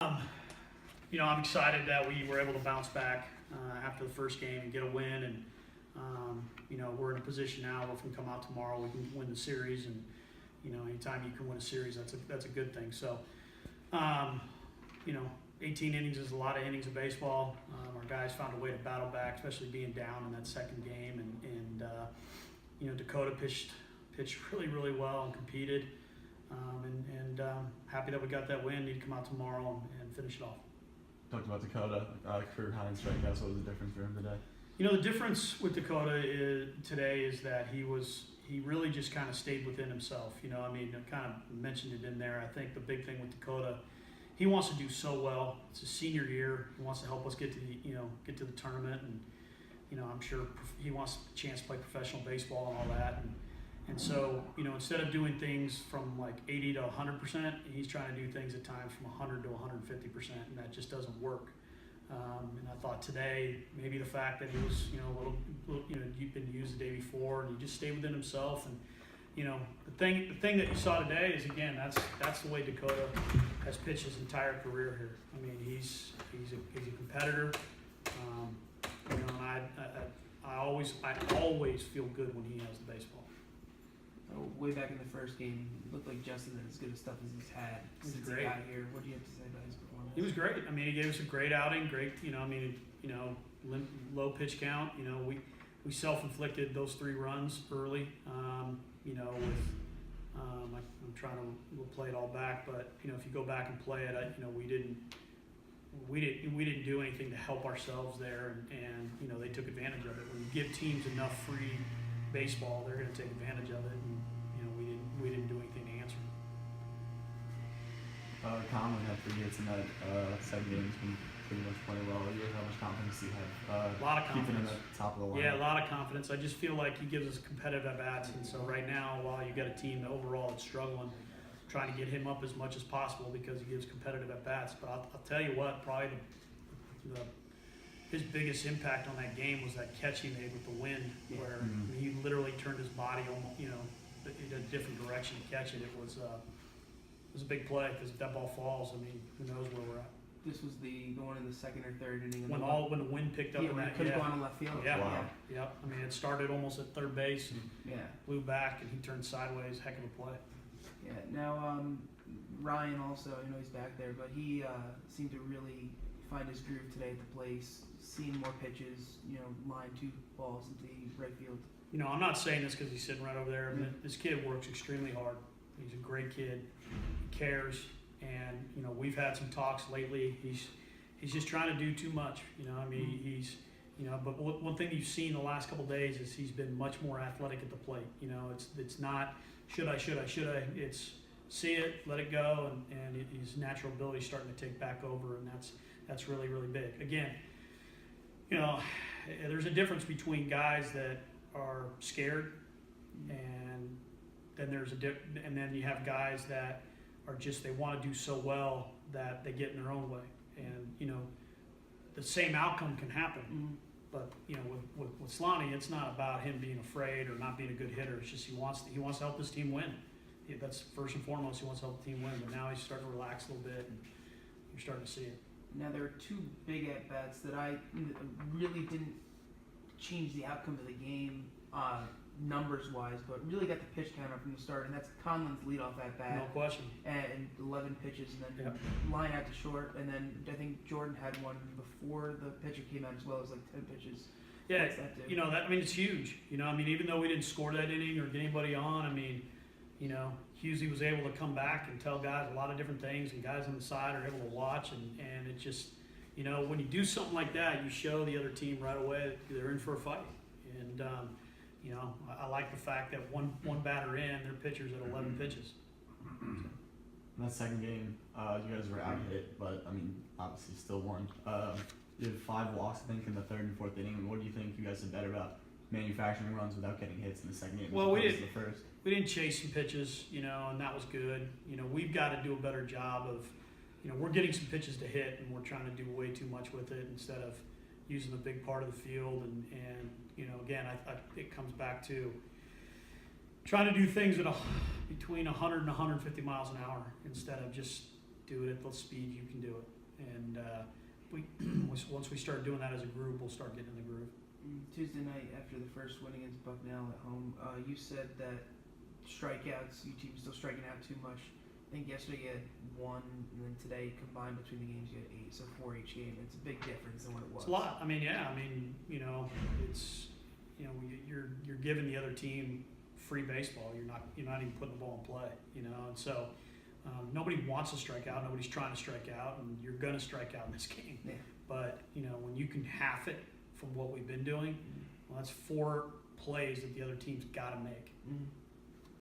I'm excited that we were able to bounce back after the first game and get a win. And, we're in a position now where if we come out tomorrow, we can win the series. And, anytime you can win a series, that's a good thing. So, 18 innings is a lot of innings of baseball. Our guys found a way to battle back, especially being down in that second game. And Dakota pitched really, really well and competed. Happy that we got that win. Need to come out tomorrow and finish it off. Talked about Dakota, career high in strikeouts. What was the difference for him today? The difference with Dakota today is that he really just kind of stayed within himself. I kind of mentioned it in there. I think the big thing with Dakota, he wants to do so well. It's his senior year. He wants to help us get to the tournament, and I'm sure he wants a chance to play professional baseball and all that. And so, instead of doing things from like 80 to 100%, he's trying to do things at times from 100 to 150%, and that just doesn't work. And I thought today, maybe the fact that he was, a little you've been used the day before, and he just stayed within himself. And, the thing that you saw today is, again, that's the way Dakota has pitched his entire career here. I mean, he's a competitor. And I always feel good when he has the baseball. Way back in the first game, it looked like Justin had as good a stuff as he's had since he got here. What do you have to say about his performance? He was great. I mean, he gave us a great outing. Great, low pitch count. We self-inflicted those 3 runs early. I'm trying to play it all back, but if you go back and play it, we didn't do anything to help ourselves there, and they took advantage of it. When you give teams enough free baseball, they're going to take advantage of it, and we didn't do anything to answer. Conlon had 3 hits in that second game. He's been pretty much playing well. How much confidence do you have? A lot of confidence. Keeping him at the top of the line. Yeah, a lot of confidence. I just feel like he gives us competitive at-bats, and so right now, while you got a team that overall is struggling, trying to get him up as much as possible because he gives competitive at-bats. But I'll tell you what, probably his biggest impact on that game was that catch he made with the wind, where he literally turned his body almost, in a different direction to catch it. It was a big play because if that ball falls, I mean, who knows where we're at. This was the one in the second or third inning. When the wind picked up in that, could have gone in left field. Yeah, wow. Yeah. I mean, it started almost at third base and blew back, and he turned sideways. Heck of a play. Yeah. Now Ryan also, he's back there, but he seemed to really find his groove today at the place. Seeing more pitches, line 2 balls into the right field. I'm not saying this because he's sitting right over there. But this kid works extremely hard. He's a great kid. He cares, and we've had some talks lately. He's just trying to do too much. He's But one thing you've seen the last couple of days is he's been much more athletic at the plate. It's not should I. It's see it, let it go, and his natural ability is starting to take back over, and that's really, really big. Again, there's a difference between guys that are scared, and then you have guys that are just, they want to do so well that they get in their own way, and the same outcome can happen. But with Slani, it's not about him being afraid or not being a good hitter. It's just he wants to help his team win. That's first and foremost. He wants to help the team win. But now he's starting to relax a little bit, and you're starting to see it. Now, there are 2 big at-bats that I really didn't change the outcome of the game numbers-wise, but really got the pitch counter from the start, and that's Conlon's leadoff at-bat. No question. And 11 pitches, and then line out to short, and then I think Jordan had one before the pitcher came out as well. It was like 10 pitches. Yeah, What's that do? it's huge. Even though we didn't score that inning or get anybody on, Husey was able to come back and tell guys a lot of different things, and guys on the side are able to watch, and it just, when you do something like that, you show the other team right away that they're in for a fight. And, I like the fact that one batter in, their pitcher's at 11 pitches. In that second game, you guys were out hit, but obviously still won. You had 5 walks, I think, in the 3rd and 4th inning. What do you think you guys did better about manufacturing runs without getting hits in the second game? Well, the first? We didn't chase some pitches, and that was good. We've got to do a better job of, we're getting some pitches to hit, and we're trying to do way too much with it instead of using the big part of the field. And again, it comes back to trying to do things at between 100 and 150 miles an hour instead of just do it at the speed you can do it. And once we start doing that as a group, we'll start getting in the groove. Tuesday night after the first win against Bucknell at home, you said that strikeouts, your team's still striking out too much. I think yesterday you had 1, and then today combined between the games you had 8, so 4 each game. It's a big difference than what it was. It's a lot. I mean, yeah. I mean, it's you're giving the other team free baseball. You're not even putting the ball in play. And so nobody wants to strike out. Nobody's trying to strike out, and you're gonna strike out in this game. Yeah. But when you can half it from what we've been doing, well, that's 4 plays that the other team's got to make. Mm-hmm.